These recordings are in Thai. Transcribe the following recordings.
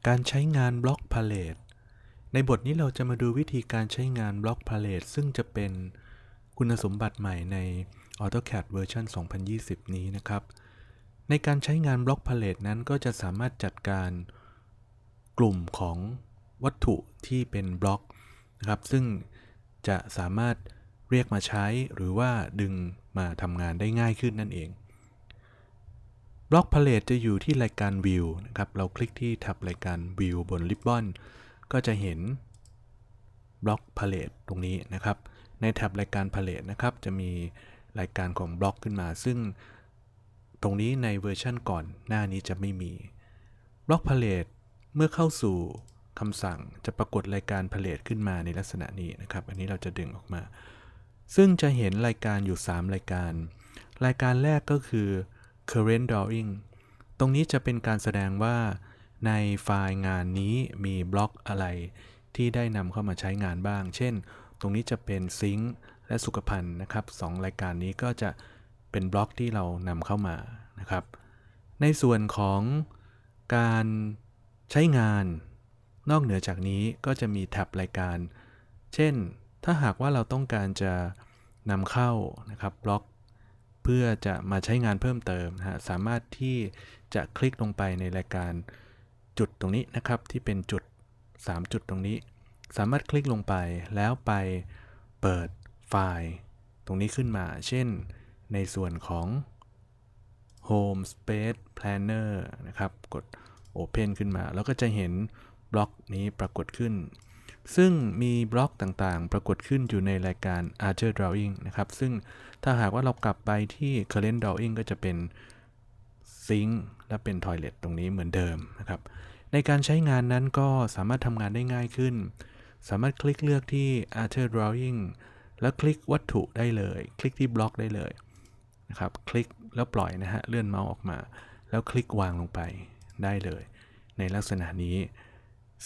การใช้งานบล็อกพาเลตในบทนี้เราจะมาดูวิธีการใช้งานบล็อกพาเลตซึ่งจะเป็นคุณสมบัติใหม่ใน AutoCAD เวอร์ชัน2020 นี้นะครับในการใช้งานบล็อกพาเลตนั้นก็จะสามารถจัดการกลุ่มของวัตถุที่เป็นบล็อกนะครับซึ่งจะสามารถเรียกมาใช้หรือว่าดึงมาทำงานได้ง่ายขึ้นนั่นเองบล็อกพาเลตจะอยู่ที่รายการ View นะครับเราคลิกที่แท็บรายการ View บนริบบอนก็จะเห็นบล็อกพาเลตตรงนี้นะครับในแท็บรายการพาเลตนะครับจะมีรายการของบล็อกขึ้นมาซึ่งตรงนี้ในเวอร์ชันก่อนหน้านี้จะไม่มีบล็อกพาเลตเมื่อเข้าสู่คำสั่งจะปรากฏรายการพาเลตขึ้นมาในลักษณะนี้นะครับอันนี้เราจะดึงออกมาซึ่งจะเห็นรายการอยู่3รายการรายการแรกก็คือ current drawing ตรงนี้จะเป็นการแสดงว่าในไฟล์งานนี้มีบล็อกอะไรที่ได้นำเข้ามาใช้งานบ้างเช่นตรงนี้จะเป็นซิงค์และสุขภัณฑ์นะครับ2รายการนี้ก็จะเป็นบล็อกที่เรานำเข้ามานะครับในส่วนของการใช้งานนอกเหนือจากนี้ก็จะมีแท็บรายการเช่นถ้าหากว่าเราต้องการจะนำเข้านะครับบล็อกเพื่อจะมาใช้งานเพิ่มเติมนะฮะสามารถที่จะคลิกลงไปในรายการจุดตรงนี้นะครับที่เป็นจุด3จุดตรงนี้สามารถคลิกลงไปแล้วไปเปิดไฟล์ตรงนี้ขึ้นมาเช่นในส่วนของ Home Space Planner นะครับกด Open ขึ้นมาแล้วก็จะเห็นบล็อกนี้ปรากฏขึ้นซึ่งมีบล็อกต่างๆปรากฏขึ้นอยู่ในรายการ Archer Drawing นะครับซึ่งถ้าหากว่าเรากลับไปที่ Current Drawing ก็จะเป็น Sink และเป็น Toilet ตรงนี้เหมือนเดิมนะครับในการใช้งานนั้นก็สามารถทำงานได้ง่ายขึ้นสามารถคลิกเลือกที่ Archer Drawing แล้วคลิกวัตถุได้เลยคลิกที่บล็อกได้เลยนะครับคลิกแล้วปล่อยนะฮะเลื่อนเมาส์ออกมาแล้วคลิกวางลงไปได้เลยในลักษณะนี้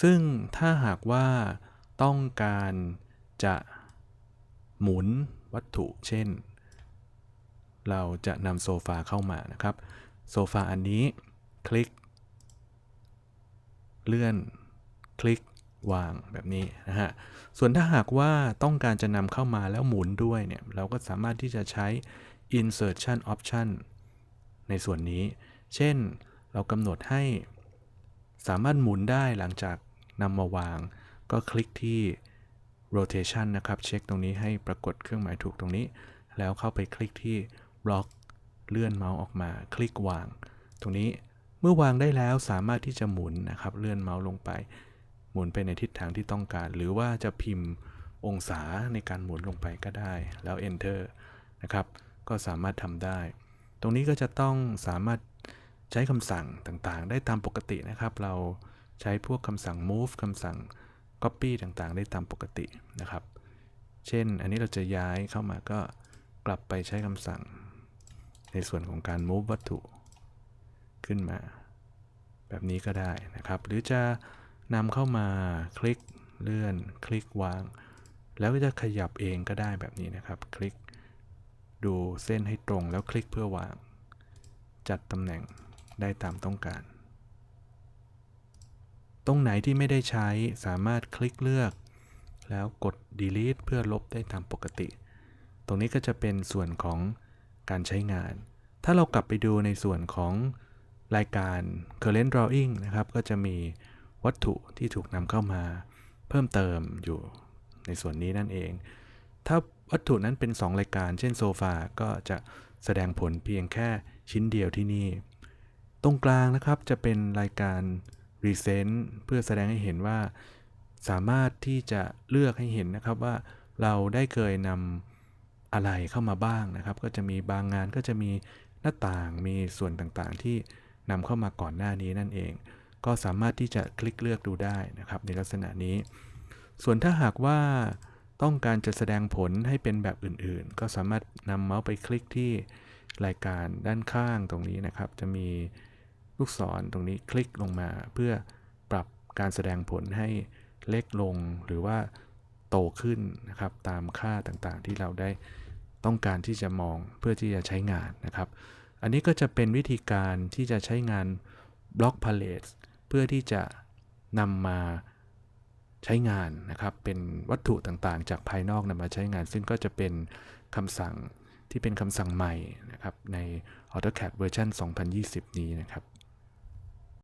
ซึ่งถ้าหากว่าต้องการจะหมุนวัตถุเช่นเราจะนำโซฟาเข้ามานะครับโซฟาอันนี้คลิกเลื่อนคลิกวางแบบนี้นะฮะส่วนถ้าหากว่าต้องการจะนำเข้ามาแล้วหมุนด้วยเนี่ยเราก็สามารถที่จะใช้ insertion option ในส่วนนี้เช่นเรากำหนดให้สามารถหมุนได้หลังจากนำมาวางก็คลิกที่ rotation นะครับเช็คตรงนี้ให้ปรากฏเครื่องหมายถูกตรงนี้แล้วเข้าไปคลิกที่บล็อกเลื่อนเมาส์ออกมาคลิกวางตรงนี้เมื่อวางได้แล้วสามารถที่จะหมุนนะครับเลื่อนเมาส์ลงไปหมุนไปในทิศทางที่ต้องการหรือว่าจะพิมพ์องศาในการหมุนลงไปก็ได้แล้ว enter นะครับก็สามารถทำได้ตรงนี้ก็จะต้องสามารถใช้คำสั่งต่างๆได้ตามปกตินะครับเราใช้พวกคำสั่ง move คำสั่ง copy ต่างๆได้ตามปกตินะครับเช่นอันนี้เราจะย้ายเข้ามาก็กลับไปใช้คำสั่งในส่วนของการ move วัตถุขึ้นมาแบบนี้ก็ได้นะครับหรือจะนำเข้ามาคลิกเลื่อนคลิกวางแล้วก็จะขยับเองก็ได้แบบนี้นะครับคลิกดูเส้นให้ตรงแล้วคลิกเพื่อวางจัดตำแหน่งได้ตามต้องการตรงไหนที่ไม่ได้ใช้สามารถคลิกเลือกแล้วกด delete เพื่อลบได้ตามปกติตรงนี้ก็จะเป็นส่วนของการใช้งานถ้าเรากลับไปดูในส่วนของรายการ current drawing นะครับก็จะมีวัตถุที่ถูกนำเข้ามาเพิ่มเติมอยู่ในส่วนนี้นั่นเองถ้าวัตถุนั้นเป็น2รายการเช่นโซฟาก็จะแสดงผลเพียงแค่ชิ้นเดียวที่นี่ตรงกลางนะครับจะเป็นรายการ Recent เพื่อแสดงให้เห็นว่าสามารถที่จะเลือกให้เห็นนะครับว่าเราได้เคยนำอะไรเข้ามาบ้างนะครับก็จะมีบางงานก็จะมีหน้าต่างมีส่วนต่างๆที่นำเข้ามาก่อนหน้านี้นั่นเองก็สามารถที่จะคลิกเลือกดูได้นะครับในลักษณะนี้ส่วนถ้าหากว่าต้องการจะแสดงผลให้เป็นแบบอื่นๆก็สามารถนำเมาส์ไปคลิกที่รายการด้านข้างตรงนี้นะครับจะมีลูกศรตรงนี้คลิกลงมาเพื่อปรับการแสดงผลให้เล็กลงหรือว่าโตขึ้นนะครับตามค่าต่างๆที่เราได้ต้องการที่จะมองเพื่อที่จะใช้งานนะครับอันนี้ก็จะเป็นวิธีการที่จะใช้งานบล็อกพาเลตเพื่อที่จะ นำมาใช้งานนะครับเป็นวัตถุต่างๆจากภายนอกนำมาใช้งานซึ่งก็จะเป็นคำสั่งที่เป็นคำสั่งใหม่นะครับใน AutoCAD เวอร์ชัน2020 นี้นะครับ